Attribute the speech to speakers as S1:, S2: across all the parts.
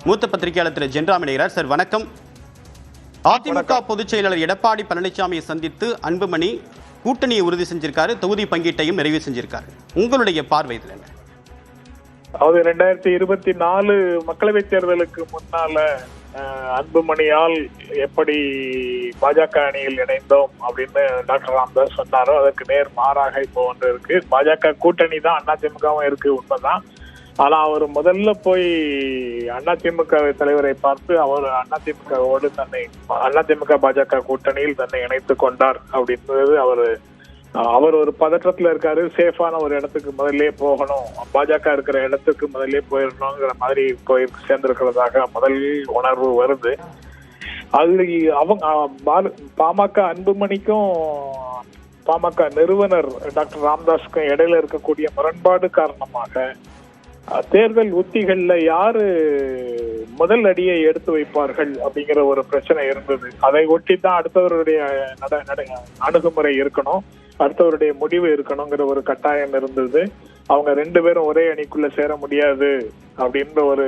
S1: மூத்த பத்திரிகையாளர் திரு ஜென்ராம் இணைகிறார். சார் வணக்கம். அதிமுக பொதுச் செயலாளர் எடப்பாடி பழனிசாமியை சந்தித்து அன்புமணி கூட்டணியை உறுதி செஞ்சிருக்காரு, தொகுதி பங்கீட்டையும் நிறைவு செஞ்சிருக்காரு. உங்களுடைய பார்வை இதில் என்ன?
S2: அதாவது 2024 மக்களவைத் தேர்தலுக்கு முன்னால அன்புமணியால் எப்படி பாஜக அணியில் இணைந்தோம் அப்படின்னு டாக்டர் ராமதாஸ் சொன்னாரோ அதற்கு நேர் மாறாக இப்போ ஒன்று இருக்கு. பாஜக கூட்டணி தான் அதிமுகவும் இருக்கு, உண்மைதான். ஆனா அவர் முதல்ல போய் அதிமுக தலைவரை பார்த்து அவர் அதிமுகவோடு அதிமுக பாஜக கூட்டணியில் தன்னை இணைத்துக் கொண்டார் அப்படின்றது அவர் ஒரு பதற்றத்துல இருக்காரு. சேஃபான ஒரு இடத்துக்கு முதல்ல போகணும், பாஜக இருக்கிற இடத்துக்கு முதல்ல போயிடணுங்கிற மாதிரி போய் சேர்ந்திருக்கிறதாக முதல் உணர்வு வருது. அது பாமக அன்புமணிக்கும் பாமக நிறுவனர் டாக்டர் ராமதாஸுக்கும் இடையில இருக்கக்கூடிய முரண்பாடு காரணமாக தேர்தல் உத்திகள்ல யாரு முதல் அடியை எடுத்து வைப்பார்கள் அப்படிங்கிற ஒரு பிரச்சனை இருந்தது. அதை ஒட்டி தான் அடுத்தவருடைய அணுகுமுறை இருக்கணும், அடுத்தவருடைய முடிவு இருக்கணுங்கிற ஒரு கட்டாயம் இருந்தது. அவங்க ரெண்டு பேரும் ஒரே அணிக்குள்ள சேர முடியாது அப்படின்ற ஒரு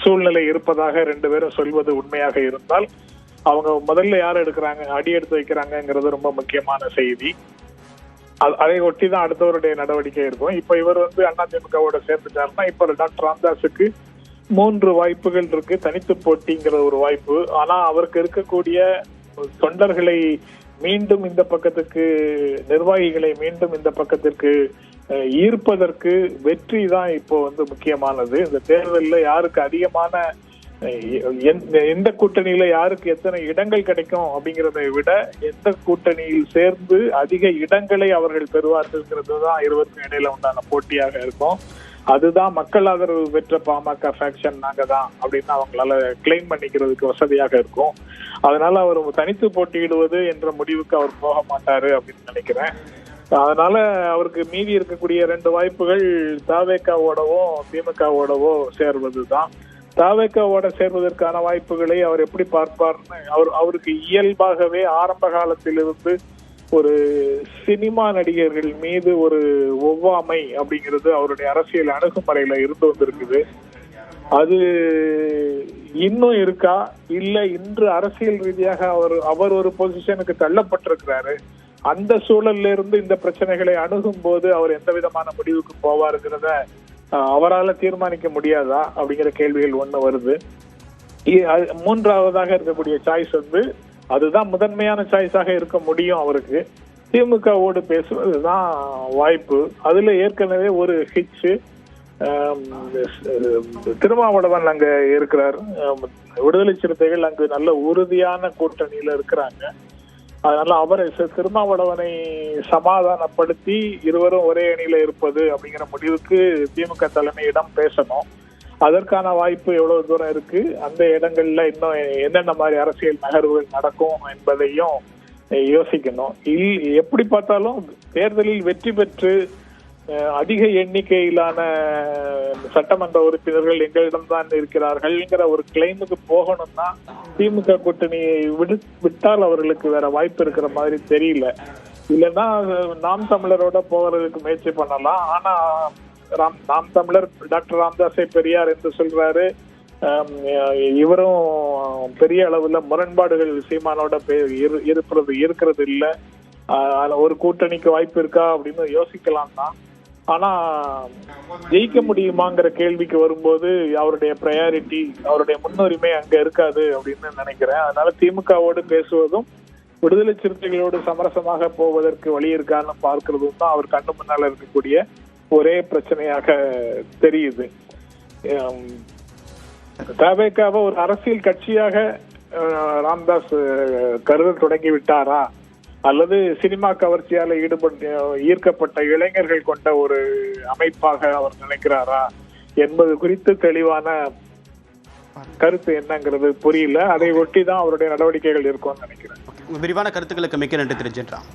S2: சூழ்நிலை இருப்பதாக ரெண்டு பேரும் சொல்வது உண்மையாக இருந்தால் அவங்க முதல்ல யார் அடி எடுத்து வைக்கிறாங்கிறது ரொம்ப முக்கியமான செய்தி. அதை ஒட்டி தான் அடுத்தவருடைய நடவடிக்கை இருக்கும். இப்ப இவர் அதிமுகவோட சேர்ந்துட்டாருன்னா இப்ப டாக்டர் ராமதாஸுக்கு 3 வாய்ப்புகள் இருக்கு. தனித்து போட்டிங்கிற ஒரு வாய்ப்பு. ஆனா அவருக்கு இருக்கக்கூடிய தொண்டர்களை மீண்டும் இந்த பக்கத்துக்கு, நிர்வாகிகளை மீண்டும் இந்த பக்கத்திற்கு ஈர்ப்பதற்கு வெற்றி தான் இப்போ முக்கியமானது. இந்த தேர்தலில் யாருக்கு அதிகமான எந்த கூட்டணியில யாருக்கு எத்தனை இடங்கள் கிடைக்கும் அப்படிங்கிறதை விட எந்த கூட்டணியில் சேர்ந்து அதிக இடங்களை அவர்கள் பெறுவார்கள்ங்கிறது தான் இருவருக்கும் இடையில உண்டான போட்டியாக இருக்கும். அதுதான் மக்கள் ஆதரவு பெற்ற பாமக ஃபேக்ஷன் நாங்க தான் அப்படின்னு அவங்களால கிளைம் பண்ணிக்கிறதுக்கு வசதியாக இருக்கும். அதனால அவர் தனித்து போட்டியிடுவது என்ற முடிவுக்கு அவர் போக மாட்டாரு அப்படின்னு நினைக்கிறேன். அதனால அவருக்கு மீதி இருக்கக்கூடிய 2 வாய்ப்புகள் தவேகாவோடவோ திமுகவோடவோ சேர்வதுதான். தவேகாவோட சேர்வதற்கான வாய்ப்புகளை அவர் எப்படி பார்ப்பார்னு அவருக்கு இயல்பாகவே ஆரம்ப காலத்திலிருந்து ஒரு சினிமா நடிகர்கள் மீது ஒரு ஒவ்வாமை அப்படிங்கிறது அவருடைய அரசியல் அணுகுமுறையில இருந்து வந்திருக்குது. அது இன்னும் இருக்கா இல்ல இன்று அரசியல் ரீதியாக அவர் ஒரு பொசிஷனுக்கு தள்ளப்பட்டிருக்கிறாரு. அந்த சூழல்ல இருந்து இந்த பிரச்சனைகளை அணுகும் போது அவர் எந்த விதமான முடிவுக்கு போவாருங்கிறத அவரால் தீர்மானிக்க முடியாதா அப்படிங்கிற கேள்விகள் ஒண்ணு வருது. மூன்றாவதாக இருக்கக்கூடிய சாய்ஸ் அதுதான் முதன்மையான சாய்ஸாக இருக்க முடியும் அவருக்கு. திமுகவோடு பேசுவதுதான் வாய்ப்பு. அதுல ஏற்கனவே ஒரு ஹிட்ச் திருமாவளவன் அங்க இருக்கிறார். விடுதலை சிறுத்தைகள் அங்கு நல்ல உறுதியான கூட்டணியில இருக்கிறாங்க. அதனால அவரை திருமாவளவனை சமாதானப்படுத்தி இருவரும் ஒரே அணியில இருப்பது அப்படிங்கிற முடிவுக்கு திமுக தலைமையிடம் பேசணும். அதற்கான வாய்ப்பு எவ்வளவு தூரம் இருக்கு, அந்த இடங்கள்ல இன்னும் என்னென்ன மாதிரி அரசியல் நகர்வுகள் நடக்கும் என்பதையும் யோசிக்கணும். எப்படி பார்த்தாலும் தேர்தலில் வெற்றி பெற்று அதிக எண்ணிக்கையிலான சட்டமன்ற உறுப்பினர்கள் எங்களிடம் தான் இருக்கிறார்கள்ங்கிற ஒரு கிளைமுக்கு போகணும்னா திமுக கூட்டணியை விட்டால் அவர்களுக்கு வேற வாய்ப்பு இருக்கிற மாதிரி தெரியல. இல்லைன்னா நாம் தமிழரோட போகிறதுக்கு முயற்சி பண்ணலாம். ஆனா நாம் தமிழர் டாக்டர் ராமதாஸை பெரியார் என்று சொல்றாரு. இவரும் பெரிய அளவுல முரண்பாடுகள் சீமானோட இருக்கிறது இல்லை. ஒரு கூட்டணிக்கு வாய்ப்பு இருக்கா அப்படின்னு யோசிக்கலாம் தான். ஆனா ஜெயிக்க முடியுமாங்கிற கேள்விக்கு வரும்போது அவருடைய ப்ரையாரிட்டி, அவருடைய முன்னுரிமை அங்க இருக்காது அப்படின்னு நினைக்கிறேன். அதனால திமுகவோடு பேசுவதும் விடுதலை சிறுத்தைகளோடு சமரசமாக போவதற்கு வழி இருக்கான்னு பார்க்கறதும் தான் அவர் கண்ணு முன்னால இருக்கக்கூடிய ஒரே பிரச்சனையாக தெரியுது. தவேகாவை ஒரு அரசியல் கட்சியாக ராமதாஸ் கருத தொடங்கி விட்டாரா அல்லது சினிமா கவர்ச்சியால ஈர்க்கப்பட்ட இளைஞர்கள் கொண்ட ஒரு அமைப்பாக அவர் நினைக்கிறாரா என்பது குறித்து தெளிவான கருத்து என்னங்கிறது புரியல. அதை ஒட்டி தான் அவருடைய நடவடிக்கைகள் இருக்கும்னு நினைக்கிறேன்.
S1: விரிவான கருத்துக்களுக்கு மிக்க நன்றி திரு ஜென்ராம்.